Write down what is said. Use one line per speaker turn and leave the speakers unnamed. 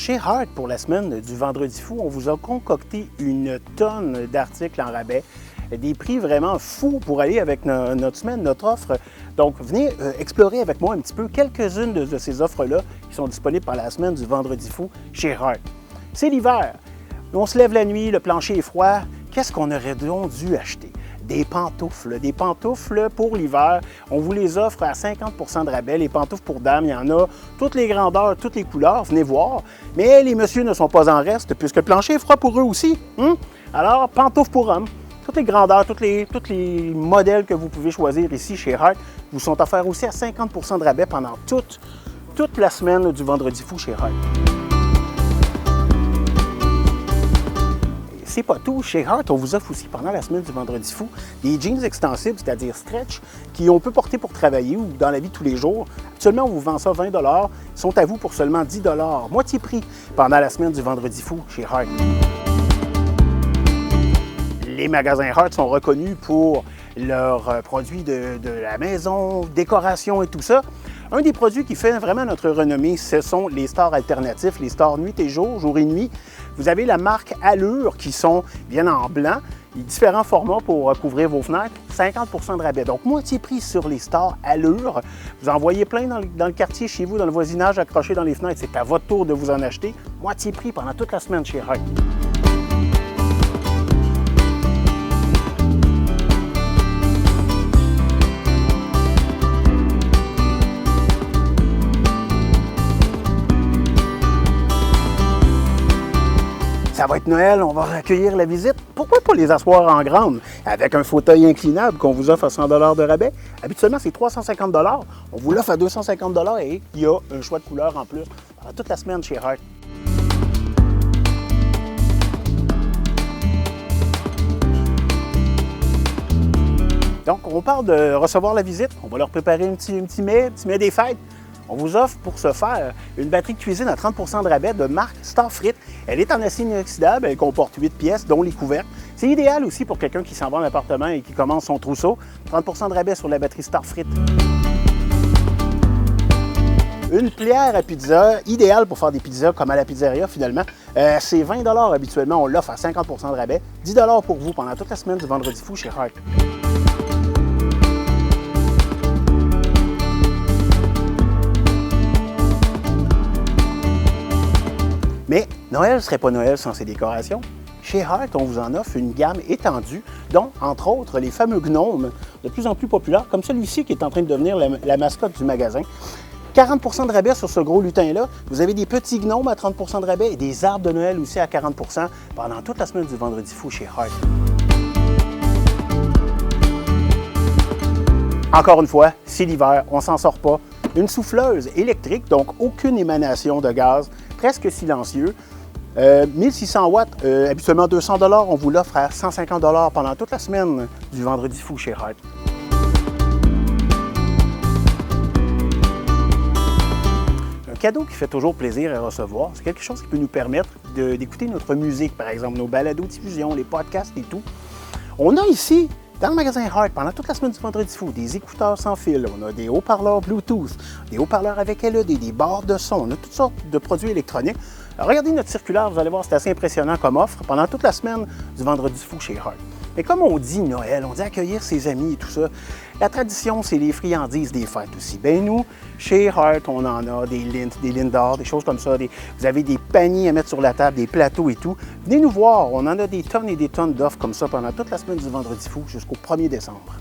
chez Heart, pour la semaine du Vendredi fou, on vous a concocté une tonne d'articles en rabais, des prix vraiment fous pour aller avec notre semaine, notre offre. Donc, venez explorer avec moi un petit peu quelques-unes de ces offres-là qui sont disponibles par la semaine du Vendredi fou chez Heart. C'est l'hiver. On se lève la nuit, le plancher est froid. Qu'est-ce qu'on aurait donc dû acheter? Des pantoufles pour l'hiver. On vous les offre à 50 % de rabais. Les pantoufles pour dames, il y en a toutes les grandeurs, toutes les couleurs. Venez voir. Mais les messieurs ne sont pas en reste puisque le plancher est froid pour eux aussi. Alors, pantoufles pour hommes. Toutes les grandeurs, tous les modèles que vous pouvez choisir ici chez Heart vous sont offerts aussi à 50 % de rabais pendant toute la semaine du Vendredi fou chez Heart. C'est pas tout. Chez Heart, on vous offre aussi pendant la semaine du Vendredi fou des jeans extensibles, c'est-à-dire stretch, qu'on peut porter pour travailler ou dans la vie de tous les jours. Actuellement, on vous vend ça 20 $. Ils sont à vous pour seulement 10 $, moitié prix, pendant la semaine du Vendredi fou chez Heart. Les magasins Heart sont reconnus pour leurs produits de la maison, décoration et tout ça. Un des produits qui fait vraiment notre renommée, ce sont les stores alternatifs, les stores nuit et jour, jour et nuit. Vous avez la marque Allure qui viennent en blanc, différents formats pour couvrir vos fenêtres, 50 % de rabais. Donc, moitié prix sur les stores Allure. Vous en voyez plein dans le quartier chez vous, dans le voisinage, accrochés dans les fenêtres. C'est à votre tour de vous en acheter. Moitié prix pendant toute la semaine chez Heart. Ça va être Noël, on va accueillir la visite. Pourquoi pas les asseoir en grande avec un fauteuil inclinable qu'on vous offre à 100 $ de rabais? Habituellement, c'est 350 $. On vous l'offre à 250 $ et il y a un choix de couleurs en plus pendant toute la semaine chez Heart. Donc, on parle de recevoir la visite. On va leur préparer un petit mets des fêtes. On vous offre pour ce faire une batterie de cuisine à 30 % de rabais de marque Starfrit. Elle est en acier inoxydable, elle comporte 8 pièces, dont les couvercles. C'est idéal aussi pour quelqu'un qui s'en va en appartement et qui commence son trousseau. 30 % de rabais sur la batterie Starfrit. Une plière à pizza, idéale pour faire des pizzas comme à la pizzeria finalement. C'est 20 $ habituellement, on l'offre à 50 % de rabais. 10 $ pour vous pendant toute la semaine du Vendredi fou chez Heart. Mais Noël ne serait pas Noël sans ses décorations. Chez Heart, on vous en offre une gamme étendue, dont, entre autres, les fameux gnomes, de plus en plus populaires, comme celui-ci qui est en train de devenir la mascotte du magasin. 40 % de rabais sur ce gros lutin-là. Vous avez des petits gnomes à 30 % de rabais et des arbres de Noël aussi à 40 % pendant toute la semaine du Vendredi fou chez Heart. Encore une fois, c'est l'hiver, on s'en sort pas. Une souffleuse électrique, donc aucune émanation de gaz, presque silencieux. 1600 watts, habituellement 200 $, on vous l'offre à 150 $ pendant toute la semaine du Vendredi fou chez Heart. Un cadeau qui fait toujours plaisir à recevoir, c'est quelque chose qui peut nous permettre d'écouter notre musique, par exemple nos balados-diffusions, les podcasts et tout. On a ici, dans le magasin Heart, pendant toute la semaine du Vendredi fou, des écouteurs sans fil, on a des haut-parleurs Bluetooth, des haut-parleurs avec LED, des barres de son, on a toutes sortes de produits électroniques. Alors, regardez notre circulaire, vous allez voir, c'est assez impressionnant comme offre pendant toute la semaine du Vendredi fou chez Heart. Mais comme on dit Noël, on dit accueillir ses amis et tout ça, la tradition, c'est les friandises des fêtes aussi. Ben nous, chez Heart, on en a des lindors, des choses comme ça. Vous avez des paniers à mettre sur la table, des plateaux et tout. Venez nous voir, on en a des tonnes et des tonnes d'offres comme ça pendant toute la semaine du Vendredi fou jusqu'au 1er décembre.